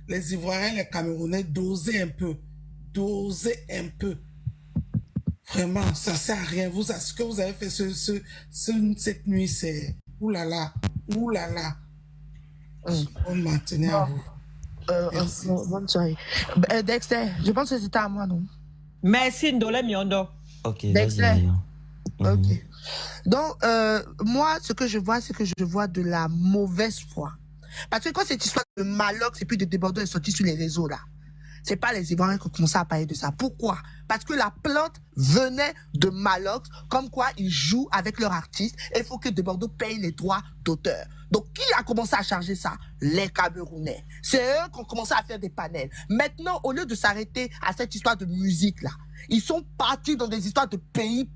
les Ivoiriens, les Camerounais, dosez un peu. Dosez un peu. Vraiment, ça sert à rien. Ce que vous avez fait cette nuit, c'est... Oulala, oulala. On maintenait à vous. Bonne soirée. Dexter, je pense que c'était à moi, non? Merci, Ndolé Miondo. Ok, Dexter. Ok. Donc, moi, ce que je vois, c'est que je vois de la mauvaise foi. Parce que quand cette histoire de Malox et puis de débordement est sortie sur les réseaux, là, c'est pas les Ivoiriens qui ont commencé à parler de ça. Pourquoi? Parce que la plainte venait de Malox, comme quoi ils jouent avec leur artiste et il faut que De Bordeaux paye les droits d'auteur. Donc, qui a commencé à charger ça? Les Camerounais. C'est eux qui ont commencé à faire des panels. Maintenant, au lieu de s'arrêter à cette histoire de musique, là, ils sont partis dans des histoires de pays.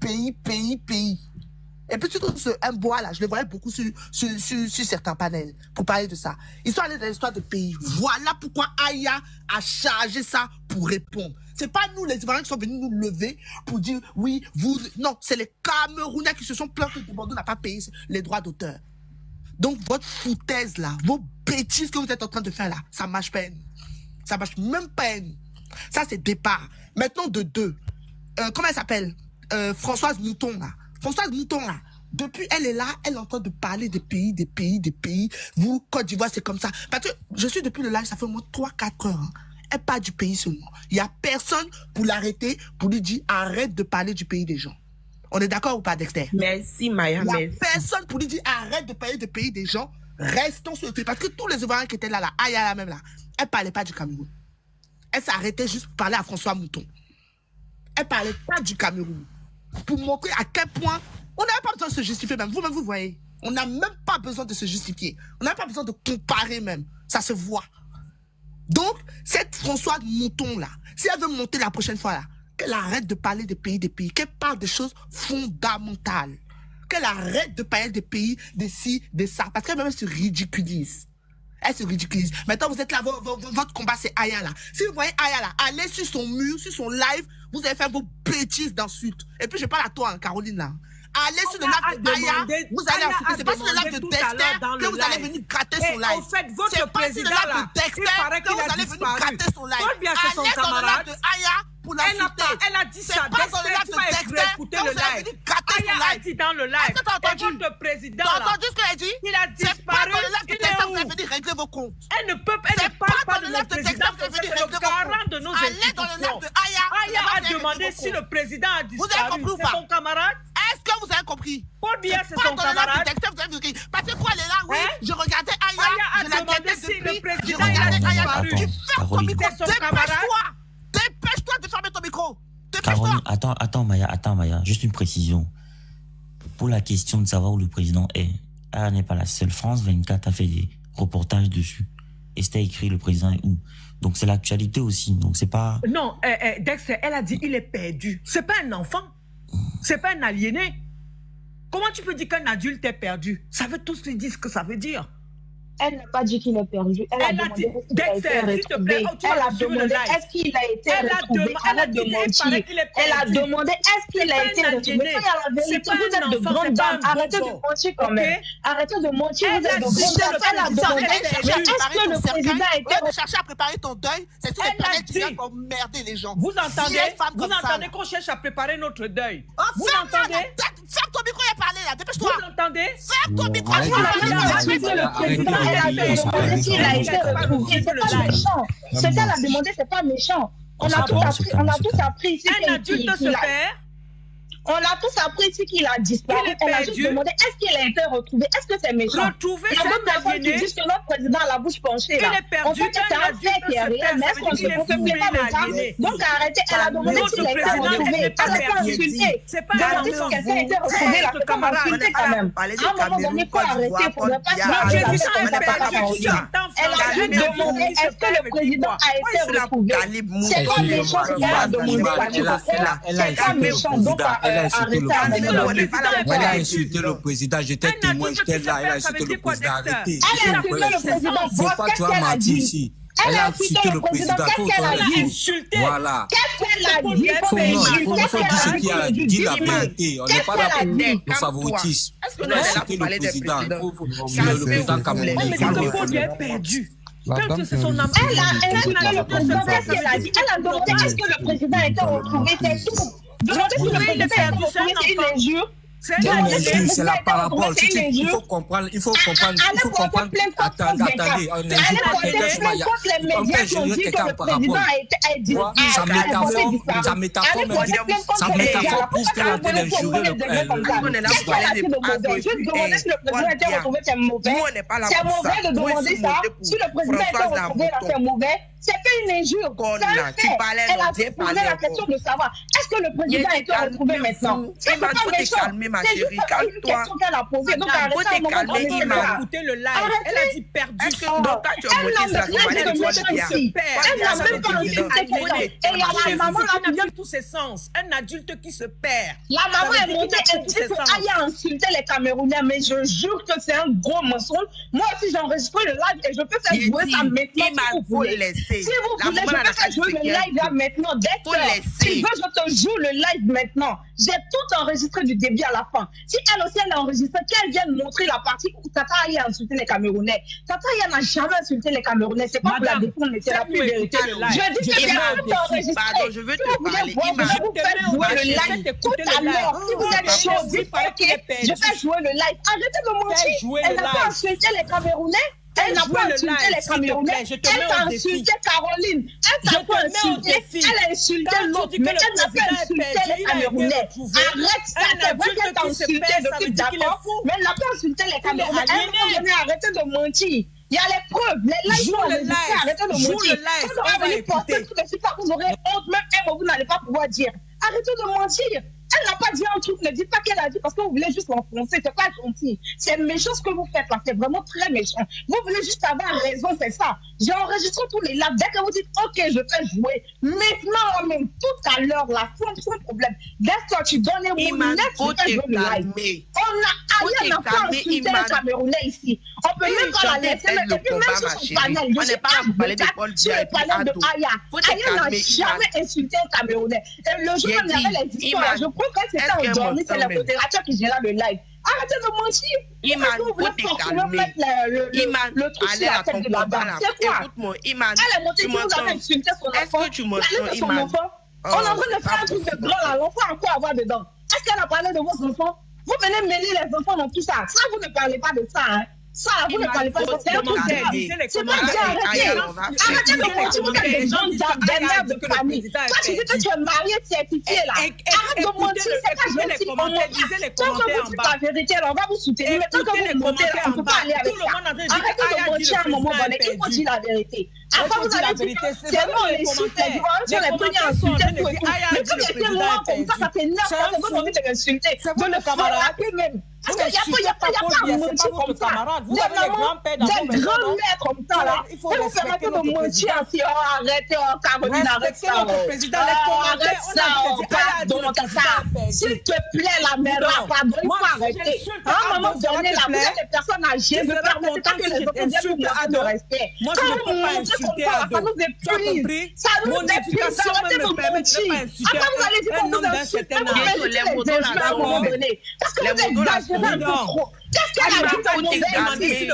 Et puis surtout ce bois là, je le voyais beaucoup sur certains panels pour parler de ça. Ils sont allés dans l'histoire de pays. Voilà pourquoi Aya a chargé ça pour répondre. C'est pas nous les Ivoiriens qui sont venus nous lever pour dire oui, vous... Non, c'est les Camerounais qui se sont plaints que Bordeaux n'a pas payé les droits d'auteur. Donc votre foutaise là, vos bêtises que vous êtes en train de faire là, ça marche pas. Ça marche même pas. Ça c'est départ. Maintenant de deux. Comment elle s'appelle? Françoise Mouton là. Françoise Mouton, là, depuis elle est là, elle est en train de parler des pays. Vous, Côte d'Ivoire, c'est comme ça. Parce que je suis depuis le live, ça fait au moins 3-4 heures. Hein. Elle parle du pays seulement. Il n'y a personne pour l'arrêter, pour lui dire arrête de parler du pays des gens. On est d'accord ou pas, Dexter? Merci, Maya. Il n'y a personne pour lui dire arrête de parler du pays des gens. Restons sur le pays. Parce que tous les Ivoiriens qui étaient là, Aya là même là, elle ne parlait pas du Cameroun. Elle s'arrêtait juste pour parler à François Mouton. Elle ne parlait pas du Cameroun. Pour montrer à quel point on n'avait pas besoin de se justifier même. Vous-même, vous voyez. On n'a même pas besoin de se justifier. On n'a pas besoin de comparer même. Ça se voit. Donc, cette Françoise Mouton là, si elle veut monter la prochaine fois là, qu'elle arrête de parler des pays, qu'elle parle des choses fondamentales. Qu'elle arrête de parler des pays, des ci, des ça. Parce qu'elle même se ridiculise. Elle se ridiculise. Maintenant, vous êtes là, votre combat, c'est Aya là. Si vous voyez Aya là, allez sur son mur, sur son live, vous allez faire vos bêtises d'insultes. Et puis, je parle à toi, hein, Caroline là. Allez sur le live de Aya, vous allez insulter. C'est pas sur le live de Dexter que vous allez venir gratter son live. En fait, votre président là, il paraît qu'il a disparu. Allez dans le live de Aya pour l'insulter. Elle a dit ça. Dexter, tu m'as écouté le live. Aya a dit dans le live. Est-ce que t'as entendu? Votre président là. T'as entendu ce qu'elle a dit? Il a disparu. C'est pas dans le live de Dexter que vous allez venir régler vos comptes. Elle ne peut pas. Elle ne parle pas de notre président. C'est le garant de nos institutions. Allez dans le live de Aya. Aya a demandé si le président a disparu. Vous avez compris ou pas? C'est son camarade. Est-ce que vous avez compris? Paul Biya, c'est son camarade. Parce que quoi, elle est là, oui. Je regardais Aya. Aya a demandé si le président a disparu. Tu fermes ton micro. Dépêche-toi. Dépêche-toi de fermer ton micro. Caroline, attends Maya, juste une précision. Pour la question de savoir où le président est, elle n'est pas la seule. France 24 a fait des reportages dessus. Et c'était écrit le président est où. Donc c'est l'actualité aussi. Donc c'est pas... Non, Dexter, elle a dit il est perdu. C'est pas un enfant. C'est pas un aliéné. Comment tu peux dire qu'un adulte est perdu? Ça veut tous lui dire ce que ça veut dire. Elle n'a pas dit qu'il est perdu. Elle a demandé Dexter, s'il te plaît, elle a demandé est-ce qu'il a été retrouvé. Arrête de mentir. Elle a demandé est-ce qu'il a été retrouvé. Quand il y a la vérité, vous êtes de grandes dames. Arrêtez de mentir quand même. Arrêtez de mentir, vous êtes de grandes dames. Elle a demandé est-ce que le président a été retrouvé. Chercher à préparer ton deuil, c'est sur les planètes qui viennent pour emmerder les gens. Vous entendez qu'on cherche à préparer notre deuil. Vous entendez? Ferme ton micro et parlez là, dépêche-toi. Vous entendez? Ferme ton micro et parlez. Elle a demandé s'il a été retrouvé. C'est pas méchant. Ce qu'elle a demandé, c'est pas méchant. On a tous appris ici qu'il a disparu. Elle a juste demandé est-ce qu'il a été retrouvé. Est-ce que c'est méchant? Retrouvé, il y a d'autres personnes qui disent que notre président a la bouche penchée. Là. On peut que c'est un fait qui est réel, mais est-ce qu'on se peut pas de ça? Donc arrêtez, elle a demandé s'il a été retrouvé. Elle n'a pas insulté. Demander si quelqu'un a été retrouvé, là, c'est comme insulter quand même. À un moment donné, il faut arrêter pour ne pas se faire. Elle a juste demandé est-ce que le président a été retrouvé. C'est pas méchant ce qu'elle a demandé. C'est pas méchant. Donc elle a insulté le président, j'étais témoin, j'étais là, elle a insulté le président, arrêtez. Elle a insulté le président, faut pas tu as menti ici. Elle a insulté le président, qu'est-ce qu'elle a dit? Voilà. Qu'est-ce qu'elle a dit? Il faut dire ce qu'il a dit, la vérité. On n'est pas là pour le favoritisme. Elle a insulté le président. Le président camerounais. Mais le président est perdu. C'est son âme. Elle a insulté le président. Qu'est-ce qu'elle a dit? Elle a demandé est-ce que le président a été retrouvé. C'est tout. Demander si le président a été retrouvé, c'est une injure. C'est la parabole. Il faut comprendre. Attendez, on peut quelqu'un en parabole. Sa métaphore prouve qu'elle a été injuriée le Juste demander si le président a été retrouvé, c'est mauvais. C'est mauvais de demander ça. Si le président a été retrouvé, c'est mauvais. C'est pas une injure. Elle a posé la question de savoir est-ce que le président a été retrouvé maintenant? C'est pas méchant. C'est juste une question qu'elle a posée. Donc arrêtez un moment de écouter le live. Elle a dit perdu. Elle n'a rien de méchant ici. Elle n'a même pas insulté quelqu'un. Et il y a la maman là qui vient de tous ses sens. Un adulte qui se perd. La maman est montée et dit qu'Aya a insulté les Camerounais. Mais je jure que c'est un gros mensonge. Moi aussi j'ai enregistré le live et je peux faire jouer ça maintenant si vous voulez. Si vous voulez, je peux faire jouer le live là maintenant. Dès que tu veux, je te joue le live maintenant. J'ai tout enregistré du début à la fin. Si elle aussi elle a enregistré, qu'elle vienne montrer la partie où Tata Aya a insulté les Camerounais. Tata Aya n'a jamais insulté les Camerounais. C'est pas pour la défendre, mais c'est la plus vérité. Je dis que j'ai tout enregistré. Je veux te parler. Je vais vous faire jouer le live tout à l'heure. Si vous êtes chaud, dites ok, je vais jouer le live. Arrêtez de mentir. Elle n'a pas insulté les Camerounais. Elle n'a pas insulté les Camerounais. Elle a insulté Caroline. Elle n'a pas insulté. Elle a insulté l'autre. Mais elle n'a pas insulté les Camerounais. Arrête ça. C'est vrai qu'elle t'a insulté depuis d'accord. Mais elle n'a pas insulté les Camerounais. Arrêtez de mentir. Il y a les preuves. Les lives sont enregistrés. Arrêtez de mentir. Quand on va venir porter tout de suite, vous aurez honte. Même un mot, vous n'allez pas pouvoir dire. Arrêtez de mentir. Elle n'a pas dit un truc, ne dites pas qu'elle a dit parce que vous voulez juste l'enfoncer, c'est pas gentil. C'est méchant ce que vous faites là, c'est vraiment très méchant. Vous voulez juste avoir raison, c'est ça. J'ai enregistré tous les lives. Dès que vous dites, ok, je fais jouer, maintenant même, tout à l'heure là, sans problème. Dès que tu donnes mon net, je fais jouer le live. Aya n'a pas insulté les Camerounais ici. On peut même pas la laisser, mais puis même sur son panel, je suis sur le panel de Aya. Aya n'a jamais insulté un Camerounais. Et le jour où on avait les histoires, je crois que c'était aujourd'hui, c'est le modérateur qui gérait le live. Arrêtez de mentir. Iman, vous forcément mettre le truc sur la tête de la dame. C'est quoi? Écoute-moi, Iman. Elle est montée, vous avez insulté son enfant. Est-ce que tu m'entends, Iman? On est en train de faire un truc de grand là. L'enfant a quoi à voir dedans? Est-ce qu'elle a parlé de vos enfants? Vous venez mêler les enfants dans tout ça. Ça, vous ne parlez pas de ça, hein. Ça, vous ne parlez pas de ça. C'est un truc de c'est pas bien, arrêtez de mentir, vous êtes des gens des mères de famille. Toi, tu dis que tu es marié certifié, là. Arrête de mentir, c'est pas gentil. Tant que vous dites la vérité, on va vous soutenir. Mais tant que vous mentez, on ne peut pas aller avec ça. Arrêtez de mentir à un moment donné. Il faut dire la vérité. Avant, vous allez dire, c'est bon, les insultes, les gens, les premiers insultés, tout et tout. Mais quand j'étais moi comme ça fait 9 ans que vous avez envie de m'insulter, de le frapper même. Parce qu'il n'y a pas à mentir comme ça. Des mamans, des grands-mères comme ça, là. Et vous permettez de mentir ainsi. Oh, arrêtez, oh, Caroline, arrête ça. Arrête ça, oh, pardon, ça. S'il te plaît, la mère, pardon, il faut arrêter. À un moment donné, la plupart des personnes âgées ne permettent pas que les autres viennent vous montrer de respect. Moi, je ne peux pas insulter un ça nous épuise. Ça nous épuise. Arrêtez de mentir. Après, vous allez dire que vous insultez, vous allez dire les gens à un moment donné. Parce que vous exagérez un peu trop. Qu'est-ce qu'elle a dit de mauvais?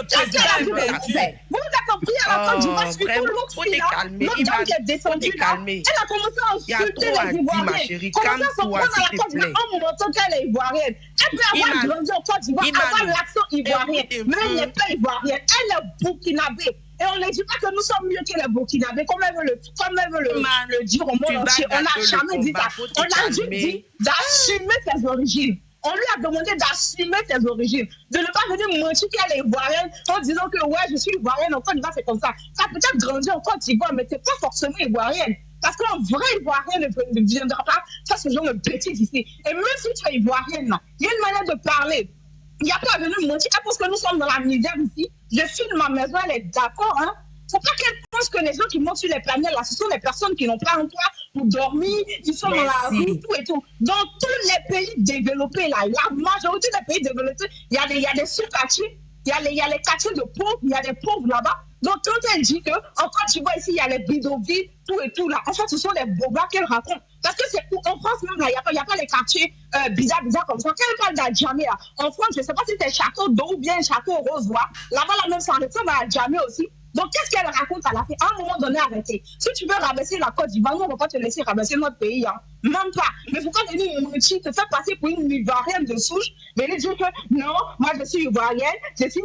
Qu'est-ce qu'elle a dit de mauvais? Vous avez compris à la fin du match, puis tout l'autre fille là, l'autre dame qui est descendue là, elle a commencé à insulter les Ivoiriens. Commencé à se prendre à la Côte d'Ivoire en montrant qu'elle est Ivoirienne. Elle peut avoir grandi en Côte d'Ivoire, avoir l'accent ivoirien, mais elle n'est pas ivoirienne, elle est burkinabé. Et on ne dit pas que nous sommes mieux que les Burkinabés, comme elle veut le dire au monde entier. On n'a jamais dit ça. On a juste dit d'assumer ses origines. On lui a demandé d'assumer ses origines, de ne pas venir mentir qu'elle est ivoirienne en disant que ouais, je suis ivoirienne, en Côte d'Ivoire, c'est comme ça. Ça peut être grandi en Côte d'Ivoire, mais tu n'es pas forcément ivoirienne. Parce qu'un vrai ivoirien ne viendra pas faire ce genre de bêtises ici. Et même si tu es ivoirienne, là, il y a une manière de parler. Il n'y a pas à venir mentir. Parce que nous sommes dans la misère ici. Je filme ma maison, elle est d'accord, hein. Faut pas qu'elle pense que les gens qui montent sur les planètes, là, ce sont des personnes qui n'ont pas un toit pour dormir, qui sont dans la rue, tout et tout. Dans tous les pays développés, là, la majorité des pays développés, il y a des sous-quartiers, il y a les quartiers de pauvres, il y a des pauvres là-bas. Donc, quand elle dit qu'en Côte d'Ivoire, ici, il y a les bidonvilles, tout et tout, là, en fait, ce sont des bobas qu'elle raconte. Parce que c'est en France même, là, il n'y a pas les quartiers bizarres comme ça. Quand elle parle d'Adjamé, là, en France, je ne sais pas si c'est Château d'eau ou bien Château Rose, là-bas, la même, ça ressemble à Adjamé aussi. Donc, qu'est-ce qu'elle raconte à la fin? À un moment donné, arrêtez. Si tu veux rabaisser la Côte d'Ivoire, nous, on ne va pas te laisser rabaisser notre pays. Hein. Même pas. Mais pourquoi venir mentir, te faire passer pour une Ivoirienne de souche, venir dire que non, moi je suis Ivoirienne, je suis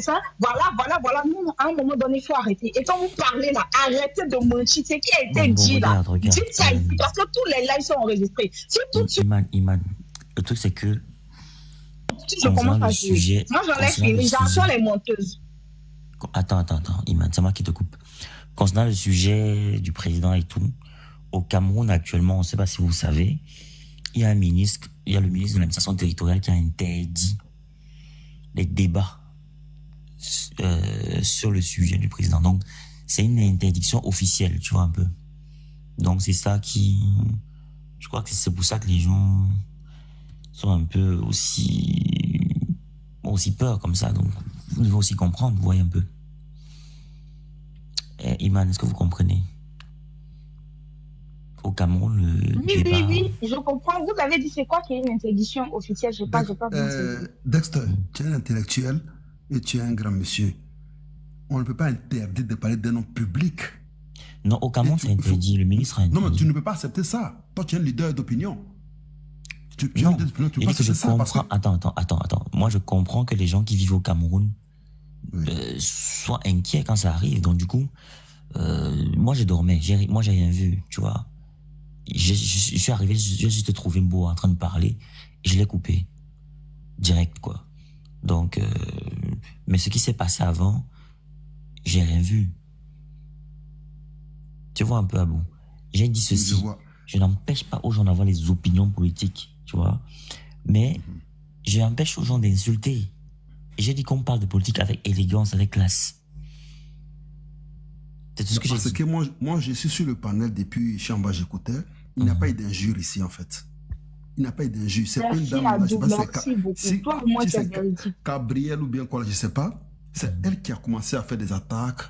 ça. Voilà. Nous, à un moment donné, il faut arrêter. Et quand vous parlez là, arrêtez de mentir. C'est qui a été dit là. Regarde. Dites ça ici, parce que tous les lives sont enregistrés. Si tout de suite. Iman, le truc c'est que. Je commence à dire. Moi, j'en ai fini. J'en les menteuses. Attends, Iman, c'est moi qui te coupe. Concernant le sujet du président et tout, au Cameroun actuellement, on ne sait pas si vous savez, il y a le ministre de l'administration territoriale qui a interdit les débats sur le sujet du président. Donc, c'est une interdiction officielle, tu vois un peu. Donc, c'est ça qui... Je crois que c'est pour ça que les gens sont un peu aussi peur comme ça. Donc, vous devez aussi comprendre, vous voyez un peu. Iman, est-ce que vous comprenez? Au Cameroun, le débat... Oui, je comprends. Vous avez dit c'est quoi qui est une interdiction officielle? Je n'ai pas bien Dexter, tu es un intellectuel et tu es un grand monsieur. On ne peut pas interdire de parler d'un nom public. Non, au Cameroun, c'est interdit. Le ministre a interdit. Non, mais tu ne peux pas accepter ça. Toi, tu es un leader d'opinion. Tu peux pas accepter ça parce que... Attends. Moi, je comprends que les gens qui vivent au Cameroun soient inquiets quand ça arrive. Donc, du coup, moi, je dormais. Moi, j'ai rien vu, tu vois. Je suis arrivé, j'ai juste trouvé Mbo en train de parler et je l'ai coupé. Direct, quoi. Donc, mais ce qui s'est passé avant, j'ai rien vu. Tu vois un peu, Abou. J'ai dit ceci. Je n'empêche pas aux gens d'avoir les opinions politiques, tu vois. Mais je n'empêche aux gens d'insulter. Et j'ai dit qu'on parle de politique avec élégance, avec classe. C'est tout ce que j'ai dit. Parce que moi, je suis sur le panel depuis Chamba, j'écoutais. Il n'y a pas eu d'injure ici, en fait. Il n'y a pas eu d'injure. C'est une dame là, je sais pas, c'est Gabriel ou bien quoi, je ne sais pas. C'est elle qui a commencé à faire des attaques,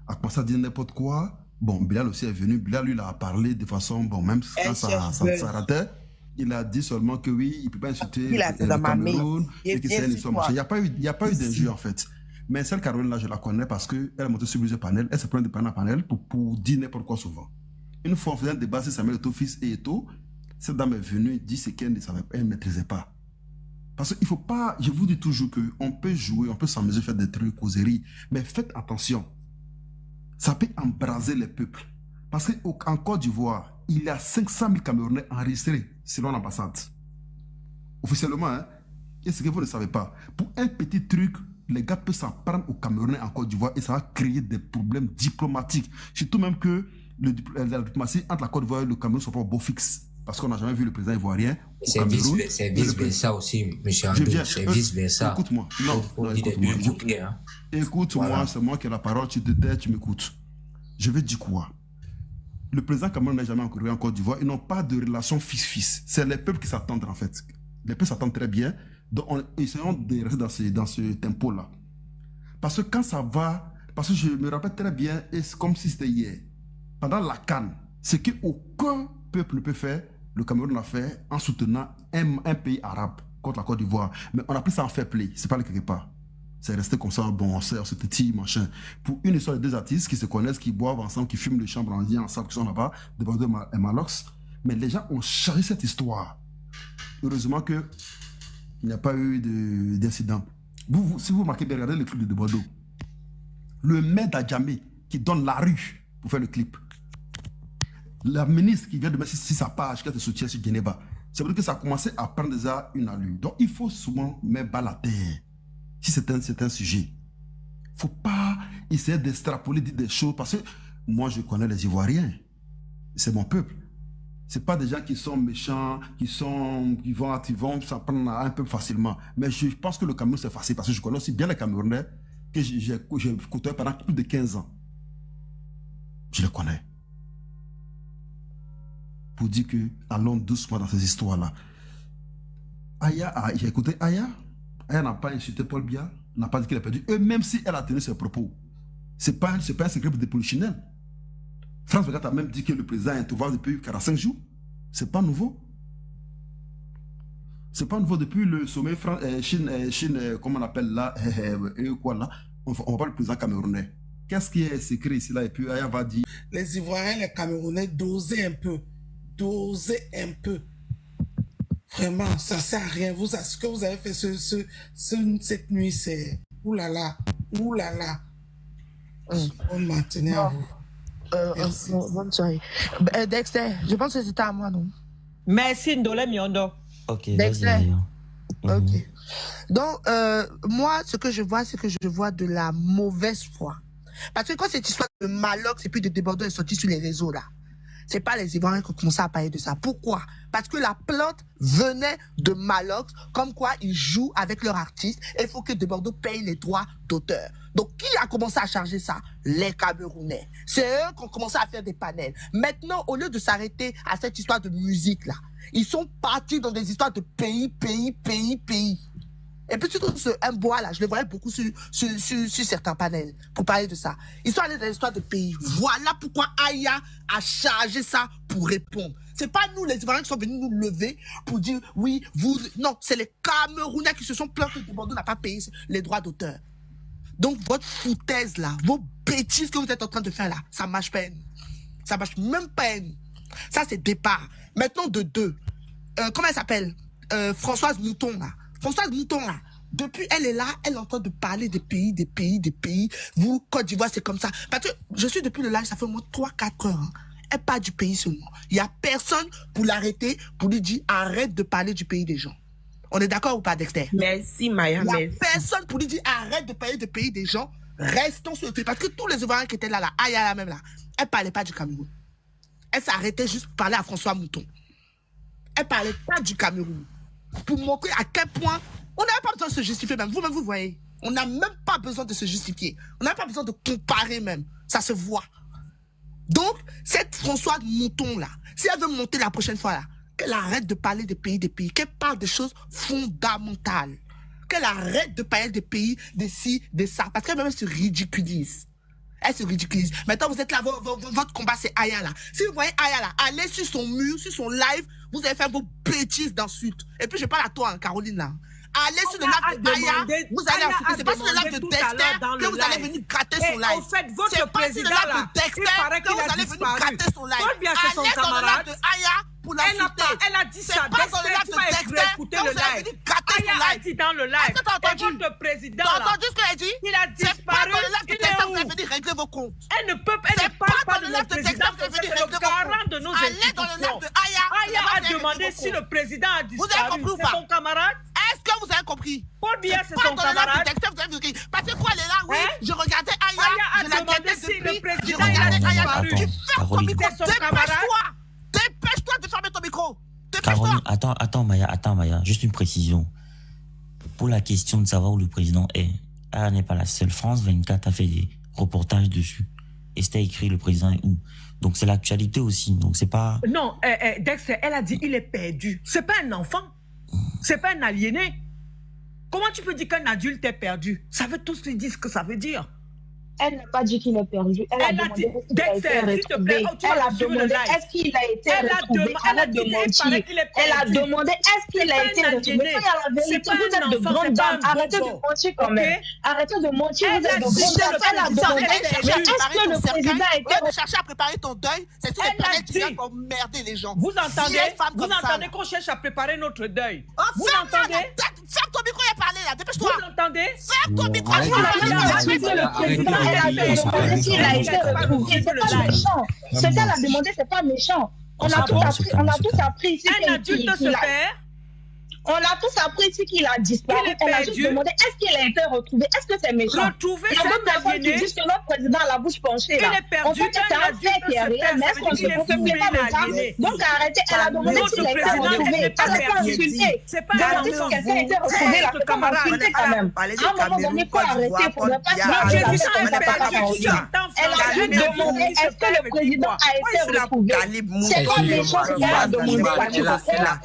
a commencé à dire n'importe quoi. Bon, Bilal aussi est venu. Bilal, lui, il a parlé de façon, bon, même quand ça ratait, il a dit seulement que oui, il ne peut pas insulter le Cameroun, et que c'est une histoire machin. Il n'y a pas eu d'injure, en fait. Mais celle Caroline, là, je la connais parce qu'elle a monté sur plusieurs panels. Elle se prend de panel en panel pour dire n'importe quoi souvent. Une fois, on faisait un débat sur Samuel Eto'o, fils et Eto'o. Cette dame est venue et dit ce qu'elle ne savait pas, elle ne maîtrisait pas. Parce qu'il ne faut pas, je vous dis toujours qu'on peut jouer, on peut s'amuser, faire des trucs, causeries, mais faites attention. Ça peut embraser les peuples. Parce qu'en Côte d'Ivoire, il y a 500 000 Camerounais enregistrés selon l'ambassade. Officiellement, hein, et ce que vous ne savez pas, pour un petit truc, les gars peuvent s'en prendre aux Camerounais en Côte d'Ivoire et ça va créer des problèmes diplomatiques. Surtout même que la diplomatie entre la Côte d'Ivoire et le Cameroun ne sont pas au beau fixe. Parce qu'on n'a jamais vu le président ivoirien au Cameroun. C'est vice-versa aussi, M. Andrew. C'est vice-versa. Écoute-moi. Écoute-moi, c'est moi qui ai la parole, tu te tais, tu m'écoutes. Je vais dire quoi? Le président Cameroun n'a jamais encore en Côte d'Ivoire. Ils n'ont pas de relation fils-fils. C'est les peuples qui s'attendent en fait. Les peuples s'attendent très bien. Donc, essayons de rester dans ce tempo-là. Parce que quand ça va, parce que je me rappelle très bien, et c'est comme si c'était hier, pendant la CAN, ce qu'aucun peuple ne peut faire, le Cameroun l'a fait en soutenant un pays arabe contre la Côte d'Ivoire. Mais on a pris ça en fair play, c'est pas le quelque part. C'est resté comme ça, bon, on se petit, machin. Pour une histoire de deux artistes qui se connaissent, qui boivent ensemble, qui fument le chambre en lien ensemble, qui sont là-bas, de Bordeaux et Malox. Mais les gens ont chargé cette histoire. Heureusement qu'il n'y a pas eu d'incident. Si vous remarquez bien, regardez le clip de Bordeaux. Le maire d'Adjamé qui donne la rue pour faire le clip. La ministre qui vient de mettre sur sa page, qui a te soutien sur Geneva. C'est vrai que ça a commencé à prendre déjà une allure. Donc il faut souvent mettre bas la terre. Si c'est un sujet. Il ne faut pas essayer d'extrapoler, dire des choses. Parce que moi, je connais les Ivoiriens. C'est mon peuple. Ce n'est pas des gens qui sont méchants, qui vont s'en prendre un peu facilement. Mais je pense que le Cameroun, c'est facile. Parce que je connais aussi bien les Camerounais que j'ai côtoyé pendant plus de 15 ans. Je les connais. Pour dire que allons doucement dans ces histoires-là. Aya, j'ai écouté Aya. Aya n'a pas insulté Paul Biya, n'a pas dit qu'il a perdu. Et même si elle a tenu ses propos, ce n'est pas un secret de polichinelle. France 24 a même dit que le président est introuvable depuis 45 jours. Ce n'est pas nouveau. Ce n'est pas nouveau depuis le sommet Chine, comment on appelle là, quoi là. On ne voit pas le président camerounais. Qu'est-ce qui est secret ici là? Et puis Aya va dire. Les Ivoiriens, les Camerounais, dosez un peu. Dosez un peu. Vraiment, ça sert à rien. Ce que vous avez fait cette nuit, c'est... Oulala. Oulala. On maintenait à vous. Bonne soirée. Dexter, je pense que c'était à moi, non? Merci, Ndolé Miondo. Ok, Dexter. vas-y. Ok. Donc, moi, ce que je vois, c'est que je vois de la mauvaise foi. Parce que quand cette histoire de Malox et puis de débordement est sortie sur les réseaux, là, c'est pas les Ivoiriens qui ont commencé à parler de ça. Pourquoi? Parce que la plainte venait de Malox, comme quoi ils jouent avec leur artiste et il faut que Bordeaux paye les droits d'auteur. Donc, qui a commencé à charger ça? Les Camerounais. C'est eux qui ont commencé à faire des panels. Maintenant, au lieu de s'arrêter à cette histoire de musique, là, ils sont partis dans des histoires de pays. Et puis, surtout ce Mboa, là, je le voyais beaucoup sur certains panels pour parler de ça. Ils sont allés dans l'histoire de pays. Voilà pourquoi Aya a chargé ça pour répondre. C'est pas nous, les Ivoiriens, qui sont venus nous lever pour dire, oui, vous... Non, c'est les Camerounais qui se sont plaints que Bordeaux n'a pas payé les droits d'auteur. Donc, votre foutaise, là, vos bêtises que vous êtes en train de faire, là, ça marche pas. Ça marche même pas. Ça, c'est départ. Maintenant, de deux. Comment elle s'appelle? Françoise Mouton, là. Françoise Mouton, là, depuis elle est là, elle est en train de parler des pays. Vous, Côte d'Ivoire, c'est comme ça. Parce que je suis depuis le live, ça fait au moins 3-4 heures. Hein. Elle parle du pays seulement. Il n'y a personne pour l'arrêter, pour lui dire arrête de parler du pays des gens. On est d'accord ou pas, Dexter? Merci, Maya. Il n'y a personne pour lui dire arrête de parler du pays des gens. Restons sur le pays. Parce que tous les Ivoiriens qui étaient là, Aya là même là, elle ne parlait pas du Cameroun. Elle s'arrêtait juste pour parler à François Mouton. Elle ne parlait pas du Cameroun. Pour montrer à quel point on n'avait pas besoin de se justifier même. Vous-même, vous voyez. On n'a même pas besoin de se justifier. On n'a pas besoin de comparer même. Ça se voit. Donc, cette Françoise Mouton là, si elle veut monter la prochaine fois là, qu'elle arrête de parler des pays, qu'elle parle des choses fondamentales. Qu'elle arrête de parler des pays, des ci, des ça. Parce qu'elle même se ridiculise. Elle se ridiculise. Maintenant, vous êtes là, votre combat, c'est Aya là. Si vous voyez Aya là, allez sur son mur, sur son live, vous allez faire vos bêtises d'insultes. Et puis, je parle à toi, hein, Caroline là. Allez sur le live de Aya, vous allez insulter. C'est pas sur le live de Dexter que vous allez venir gratter son live. En fait, votre président là, il paraît que vous allez venir gratter son live. Allez dans le live de Aya pour l'insulter. Elle a dit ça. Dexter, tu m'as écouté le live. Aya a dit dans le live. Est-ce que t'as entendu? Votre président là. T'as entendu ce qu'elle a dit? Il a disparu. C'est pas dans le live de Dexter que vous allez venir régler vos comptes. Elle ne peut pas. Elle ne parle pas de notre président. C'est le garant de nos institutions. Allez dans le live de Aya. Aya a demandé si le président a disparu. Vous avez compris ou pas? C'est son camarade. Est-ce que vous avez compris? Paul Biya, c'est son camarade. Parce que quoi, elle est là, oui. Je regardais Aya. Aya a demandé si le président a disparu. Tu fermes ton micro. Dépêche-toi. Dépêche-toi de fermer ton micro. Caroline, attends Maya, juste une précision. Pour la question de savoir où le président est, Aya n'est pas la seule. France 24 a fait des reportages dessus. Et c'était écrit le président est où. Donc c'est l'actualité aussi. Donc c'est pas... Non, Dexter, elle a dit il est perdu. C'est pas un enfant. C'est pas un aliéné. Comment tu peux dire qu'un adulte est perdu? Ça veut tous dire ce que ça veut dire. Elle n'a pas dit qu'il est perdu. Elle a demandé Dexter, s'il te plaît, elle a demandé est-ce qu'il a été retrouvé. Arrête de mentir. Elle a demandé est-ce qu'il a été retrouvé. Quand il y a la vérité, vous êtes de grandes dames. Arrêtez de mentir quand même. Arrêtez de mentir, vous êtes de grandes dames. Elle a demandé est-ce que le président a été retrouvé. Chercher à préparer ton deuil, c'est sur les planètes qui viennent pour emmerder les gens. Vous entendez qu'on cherche à préparer notre deuil. Vous entendez? Ferme ton micro et parlez là, dépêche-toi. Vous entendez? Ferme ton micro. Elle a demandé s'il a été retrouvé. C'est pas méchant. Ce qu'elle a demandé, c'est pas méchant. On a tous appris ici qu'il a disparu. Elle a juste demandé est-ce qu'il a été retrouvé. Est-ce que c'est méchant? Retrouvé, il y a d'autres personnes qui disent que notre président a la bouche penchée. Là. Il est perdu. En fait, c'est un fait qui est réel. Mais est-ce qu'on se confie pas de ça? Donc arrêtez. Elle a demandé s'il a été retrouvé. Elle n'a pas insulté. Demandez si quelqu'un a été retrouvé. Là, c'est pas insulté quand même. À un moment donné, il faut arrêter pour ne pas se elle a juste demandé est-ce que le président a été retrouvé. C'est pas méchant ce qu'elle a demandé.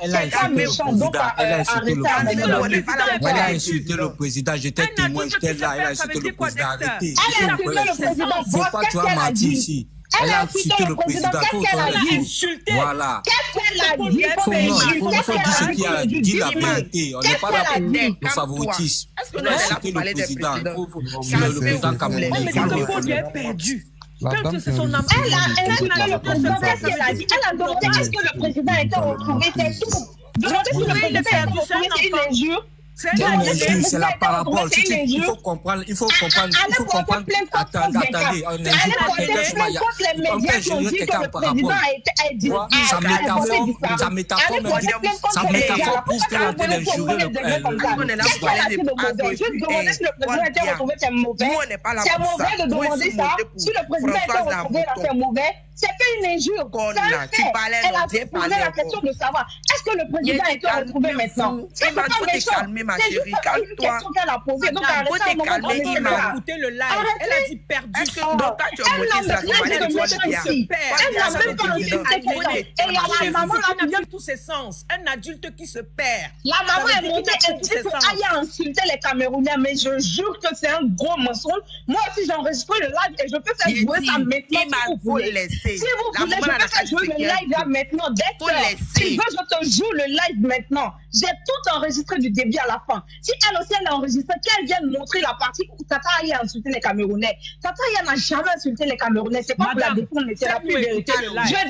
C'est pas méchant. Donc arrêtez. Elle a insulté le président, j'étais témoin, j'étais là, elle a insulté le président, arrêtez. Elle a insulté le président, faut pas tu vas mentir ici. Elle a insulté le président. Qu'est-ce qu'elle a dit? Voilà. Qu'est-ce qu'elle a dit? Il faut dire ce qu'il a dit, la vérité. On n'est pas là pour le favoritisme. Est-ce qu'on a insulté le président? Le président camerounais. Mais Toko est perdu. Quand c'est son âme. Elle a insulté le président. Qu'est-ce qu'elle a dit? Elle a demandé à ce que le président ait été retrouvé. C'est tout. Demandez si le président ait été retrouvé, c'est une injure. C'est la parabole. Il faut comprendre. Attendez, on est sa métaphore prouve qu'elle a été injuriée. C'est mauvais de demander ça. Si le président est retrouvé, c'est mauvais. C'est pas une injure. Elle a posé la question de savoir est-ce que le président a été retrouvé maintenant? C'est pas méchant. C'est juste une question qu'elle a posée. Donc, arrêtez un moment de écouter le live. Elle a dit perdu. Elle n'a rien de méchant ici. Elle n'a même pas insulté quelqu'un. Et il y a la maman là qui vient de tous ses sens. Un adulte qui se perd. La maman est montée et dit qu'elle a insulté les Camerounais. Mais je jure que c'est un gros mensonge. Moi aussi, j'ai enregistré le live et je peux faire jouer ça maintenant si vous voulez. Si vous voulez, je peux faire jouer le live là maintenant. Dès que tu veux, je te joue le live maintenant. J'ai tout enregistré du début à la fin. Si elle aussi elle a enregistré, qu'elle vienne montrer la partie où Tata Aya a insulté les Camerounais. Tata Aya n'a jamais insulté les Camerounais. C'est pas pour la défendre, mais c'est la plus vérité. Je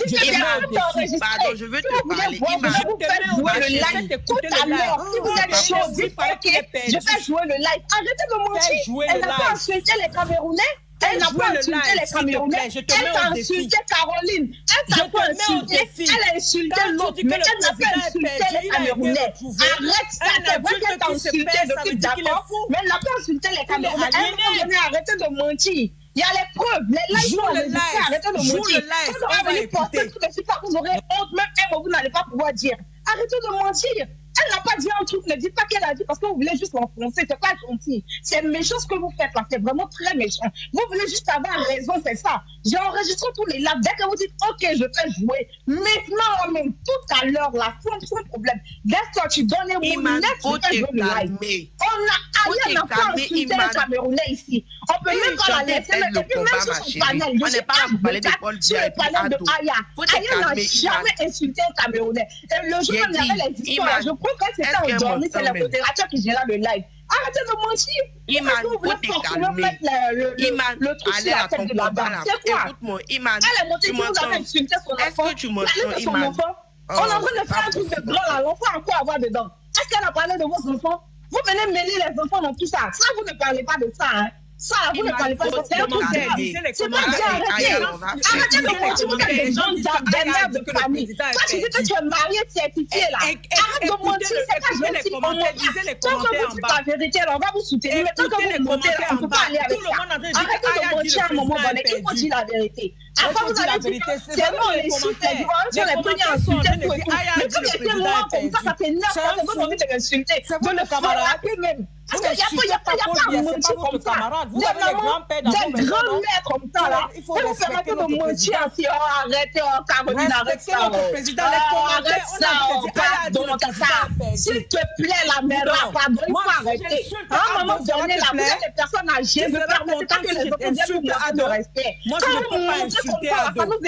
dis que j'ai tout enregistré. Je veux te parler. Je vais vous faire jouer le live tout à l'heure. Si vous êtes chaud, dites ok, je vais jouer le live. Arrêtez de mentir. Elle n'a pas insulté les Camerounais. Elle n'a pas insulté les Camerounais. Elle a insulté Caroline. Elle n'a pas insulté. Elle a insulté l'autre. Mais elle n'a pas insulté les Camerounais. Arrête ça. C'est vrai qu'elle t'a insulté depuis d'accord. Mais elle n'a pas insulté les Camerounais. Arrêtez de mentir. Il y a les preuves. Les lives sont enregistrés. Arrêtez de mentir. Quand on va venir porter tout de suite, vous aurez honte. Même un mot, vous n'allez pas pouvoir dire. Arrêtez de mentir. Elle n'a pas dit un truc, ne dites pas qu'elle a dit parce que vous voulez juste l'enfoncer, c'est pas gentil. C'est méchant ce que vous faites là, c'est vraiment très méchant. Vous voulez juste avoir raison, c'est ça. J'ai enregistré tous les lives. Dès que vous dites, ok, je fais jouer, maintenant, même tout à l'heure là, sans problème. Dès que tu donnes mon net, je fais jouer le live. On n'a pas insulté les Camerounais ici. On peut même pas la laisser, mais puis même sur son panel, je sais pas sur le panel de Aya. Aya n'a jamais insulté un Camerounais. Et le jour où on avait les histoires, je crois que c'était aujourd'hui, c'est le modérateur qui gérait le live. Arrêtez de mentir. Iman, faut te calmer. Le truc sur la tête de la dame. C'est quoi? Elle est montée, vous avez insulté son enfant. Est-ce que tu m'entends, Iman? On est en train de faire un truc de grand là. L'enfant a quoi à voir dedans? Est-ce qu'elle a parlé de vos enfants? Vous venez mêler les enfants dans tout ça. Ça, vous ne parlez pas de ça, hein? Ça, vous ne parlez pas de ça. C'est un truc de c'est pas bien, arrêtez. Arrêtez de mentir, vous êtes des gens des mères de famille. Toi, tu dis que tu es marié certifié là. Arrête de mentir, c'est pas gentil. Quand vous dites la vérité, on va vous soutenir. Mais tant que vous mentez, on ne peut pas aller avec ça. Arrêtez de mentir à un moment donné. Il faut dire la vérité. Avant, vous allez dire, c'est bon, les insultes, les gens, les premiers à insulter, tout et tout. Mais quand c'était moi comme ça fait 9 ans que vous envie de m'insulter, de le frapper même. Parce qu'il n'y a pas à mentir comme ça. Des mamans, des grands-mères comme ça, là. Et vous faites un peu de mentir ainsi. Oh, arrêtez, oh, Caroline, arrête ça. Arrête ça, oh, pardon, ça. S'il te plaît, la mère, pardon, il faut arrêter. À un moment donné, là, vous êtes des personnes âgées, ne permettez pas que les autres viennent vous montrer de respect. Moi, je ne peux pas insulter ça nous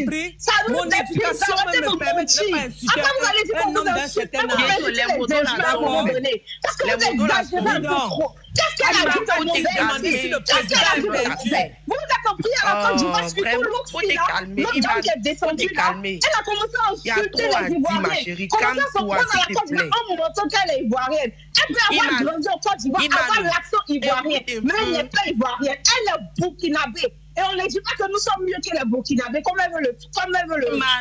épuise. Ça nous épuise. Arrêtez de mentir. Après, vous allez dire que vous insultez, vous allez dire les gens à un moment donné. Parce que vous exagérez un peu trop. Qu'est-ce qu'elle a dit de mauvais ici? Qu'est-ce qu'elle a dit de mauvais? Vous avez compris à la fin du match, l'autre fille là, l'autre dame qui est descendue là, elle a commencé à insulter les Ivoiriens. Commencé à se prendre à la Côte d'Ivoire en montrant qu'elle est ivoirienne. Elle peut avoir grandi en Côte d'Ivoire, avoir l'accent ivoirien, mais elle n'est pas ivoirienne, elle est burkinabé. Et on ne dit pas que nous sommes mieux que les Burkinabés, comme elle veut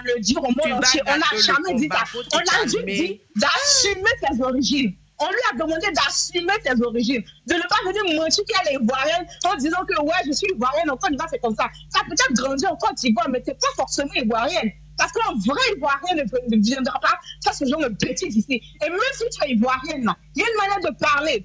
le dire au monde entier. On n'a jamais dit ça. On a juste dit d'assumer ses origines. On lui a demandé d'assumer ses origines, de ne pas venir mentir qu'elle est ivoirienne en disant que ouais, je suis ivoirienne, en Côte d'Ivoire, c'est comme ça. Ça peut être grandi en Côte d'Ivoire, mais c'est pas forcément ivoirienne. Parce qu'un vrai ivoirien ne viendra pas faire ce genre de bêtises ici. Et même si tu es ivoirienne, là, il y a une manière de parler.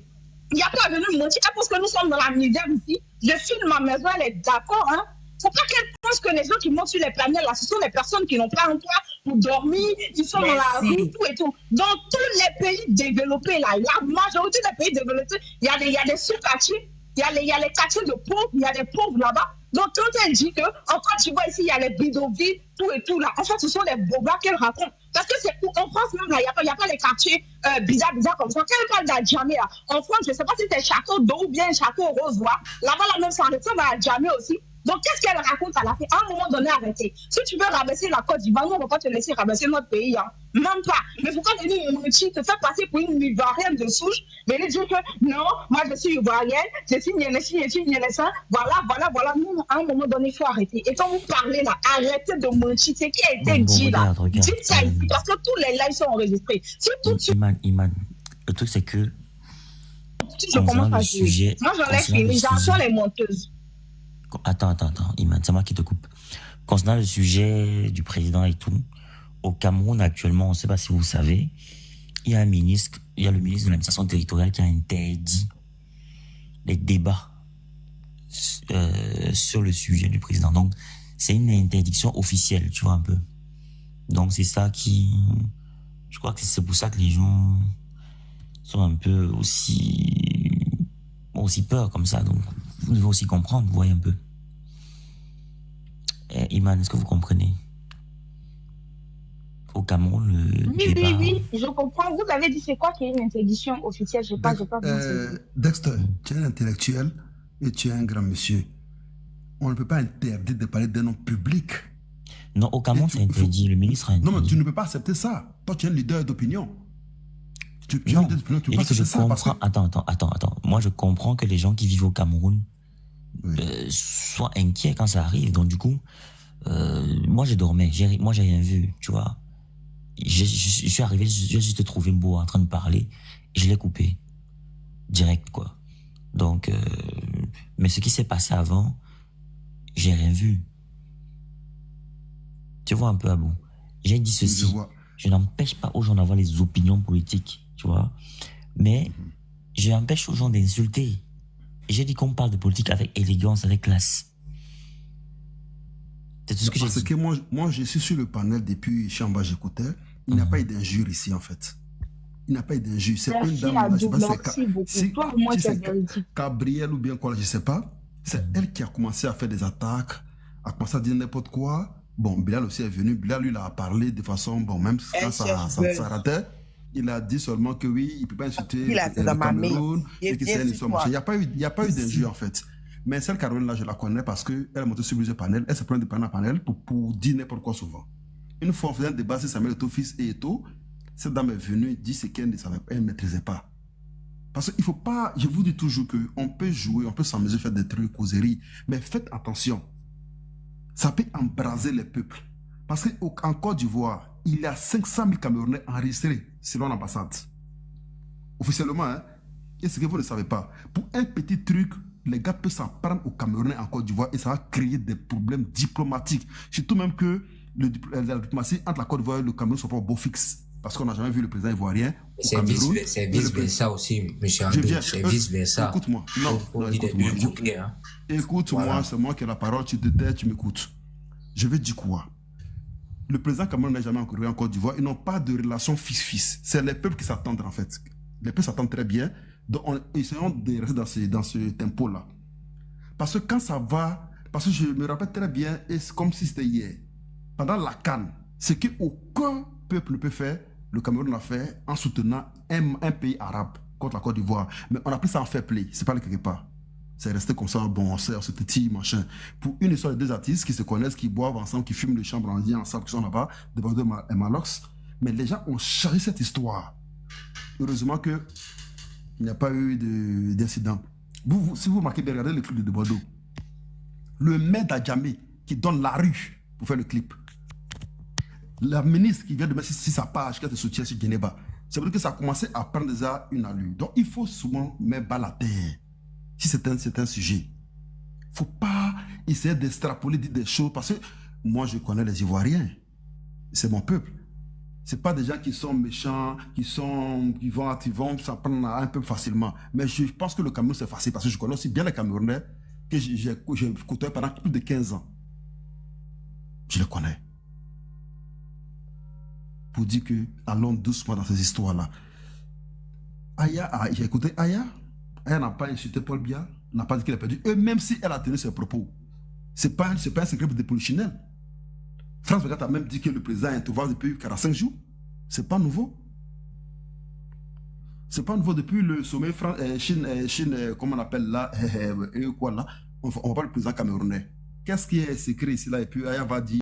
Il n'y a pas à venir mentir. Parce que nous sommes dans la misère ici. Je filme ma maison, elle est d'accord, hein. Faut pas qu'elle pense que les gens qui montent sur les planètes, là, ce sont des personnes qui n'ont pas un toit pour dormir, qui sont dans la rue, tout et tout. Dans tous les pays développés, là, la majorité des pays développés, il y a des sous-quartiers. Il y a les quartiers de pauvres, il y a des pauvres là-bas. Donc, quand elle dit qu'en Côte d'Ivoire, ici, il y a les bidonvilles, tout et tout là, en fait, ce sont des bobards qu'elle raconte. Parce que c'est en France même, là, il n'y a pas les quartiers bizarres comme ça. Quand elle parle d'Adjamé, là, en France, je ne sais pas si c'est Château d'eau ou bien Château Rose, là-bas, là même, ça ressemble à Adjamé aussi. Donc, qu'est-ce qu'elle raconte à la fin? À un moment donné, arrêtez. Si tu veux rabaisser la Côte d'Ivoire, nous, on ne va pas te laisser rabaisser notre pays. Hein. Même pas. Mais pourquoi venir te faire passer pour une Ivoirienne de souche, venir dire que non, moi, je suis Ivoirienne, je suis Nienessa, voilà. Nous, à un moment donné, il faut arrêter. Et quand vous parlez là, arrêtez de mentir. C'est qui a été dit là. Regarde. Dites ça ici, parce que tous les lives sont enregistrés. Si tout de suite. Iman, le truc, c'est que. Je commence à dire. Moi, j'en ai fini. J'en les menteuses. Attends, Iman, c'est moi qui te coupe. Concernant le sujet du président et tout, au Cameroun actuellement, on ne sait pas si vous savez, il y a le ministre de l'administration territoriale qui a interdit les débats sur le sujet du président. Donc, c'est une interdiction officielle, tu vois un peu. Donc, c'est ça qui... Je crois que c'est pour ça que les gens sont un peu aussi peur comme ça. Donc, vous devez aussi comprendre, vous voyez un peu. Iman, est-ce que vous comprenez? Au Cameroun, le débat... Oui, je comprends. Vous avez dit c'est quoi qui est une interdiction officielle? Je n'ai pas bien saisi. Dexter, tu es un intellectuel et tu es un grand monsieur. On ne peut pas interdire de parler d'un nom public. Non, au Cameroun, c'est interdit. Le ministre a interdit. Non, mais tu ne peux pas accepter ça. Toi, tu es un leader d'opinion. Tu es un leader d'opinion, tu peux pas accepter ça. Parce que... Attends. Moi, je comprends que les gens qui vivent au Cameroun soient inquiets quand ça arrive. Donc, du coup, moi, je dormais. Moi, j'ai rien vu, tu vois. Je suis arrivé, j'ai juste trouvé Mbo en train de parler et je l'ai coupé. Direct, quoi. Donc, mais ce qui s'est passé avant, j'ai rien vu. Tu vois un peu, Abou. J'ai dit ceci. Je n'empêche pas aux gens d'avoir les opinions politiques, tu vois. Mais je n'empêche aux gens d'insulter. Et j'ai dit qu'on parle de politique avec élégance, avec classe. C'est tout ce que j'ai dit. Parce que moi, je suis sur le panel depuis Chamba, j'écoutais. Il n'y a pas eu d'injure ici, en fait. Il n'y a pas eu d'injure. C'est une dame, là, je sais pas, c'est Gabriel ou bien quoi, je ne sais pas. C'est elle qui a commencé à faire des attaques, a commencé à dire n'importe quoi. Bon, Bilal aussi est venu. Bilal, lui, il a parlé de façon, bon, même quand ça ratait, il a dit seulement que oui, il ne peut pas insulter le Cameroun. Et que c'est une histoire. Il n'y a pas eu d'injure, en fait. Mais celle Caroline, là, je la connais parce qu'elle est montée sur plusieurs panels. Elle se prend de panel en panel pour dire n'importe quoi souvent. Une fois, on faisait un débat sur Samuel Eto'o, fils et Eto'o. Cette dame est venue et dit ce qu'elle ne savait pas, elle ne maîtrisait pas. Parce qu'il ne faut pas, je vous dis toujours qu'on peut jouer, on peut s'amuser, faire des trucs, causeries, mais faites attention. Ça peut embraser les peuples. Parce qu'en Côte d'Ivoire, il y a 500 000 Camerounais enregistrés selon l'ambassade. Officiellement, hein. Et ce que vous ne savez pas, pour un petit truc, les gars peuvent s'en prendre aux Camerounais en Côte d'Ivoire et ça va créer des problèmes diplomatiques. Surtout même que la diplomatie entre la Côte d'Ivoire et le Cameroun ne sont pas au beau fixe. Parce qu'on n'a jamais vu le président ivoirien au Cameroun. C'est vice-versa aussi, M. André. C'est vice-versa. Écoute-moi. Écoute-moi, c'est moi qui ai la parole, tu te tais, tu m'écoutes. Je vais dire quoi? Le président Cameroun n'a jamais encore en Côte d'Ivoire. Ils n'ont pas de relation fils-fils. C'est les peuples qui s'attendent en fait. Les peuples s'attendent très bien. Donc, essayons de rester dans ce tempo-là. Parce que quand ça va, parce que je me rappelle très bien, et c'est comme si c'était hier, pendant la CAN, ce qu'aucun peuple ne peut faire, le Cameroun l'a fait en soutenant un pays arabe contre la Côte d'Ivoire. Mais on a pris ça en fair play, c'est pas allé quelque part. C'est resté comme ça, bon, on se petit, machin. Pour une histoire de deux artistes qui se connaissent, qui boivent ensemble, qui fument le chambre en lien ensemble, qui sont là-bas, de Bordeaux et Malox. Mais les gens ont chargé cette histoire. Heureusement que il n'y a pas eu d'incident. Si vous remarquez bien, regardez le clip de Bordeaux. Le maire d'Adjamé qui donne la rue pour faire le clip. La ministre qui vient de mettre sur sa page, qui a te soutien sur Geneva. C'est vrai que ça a commencé à prendre déjà une allure. Donc il faut souvent mettre bas la terre. Si c'est un sujet. Il ne faut pas essayer d'extrapoler, dire des choses. Parce que moi, je connais les Ivoiriens. C'est mon peuple. Ce pas des gens qui sont méchants, qui vont s'en prendre un peu facilement. Mais je pense que le Cameroun, c'est facile. Parce que je connais aussi bien les Camerounais que j'ai côtoyé pendant plus de 15 ans. Je les connais. Pour dire que allons doucement dans ces histoires-là. Aya, j'ai écouté Aya. Aya n'a pas insulté Paul Biya. n'a pas dit qu'elle a perdu. Et même si elle a tenu ses propos, ce n'est pas un secret de polichinelle. France 24 a même dit que le président est introuvable depuis 45 jours. Ce n'est pas nouveau. Ce n'est pas nouveau depuis le sommet Chine, comment on appelle là, quoi là, on va pas le président camerounais. Qu'est-ce qui est secret ici là? Et puis Aya va dire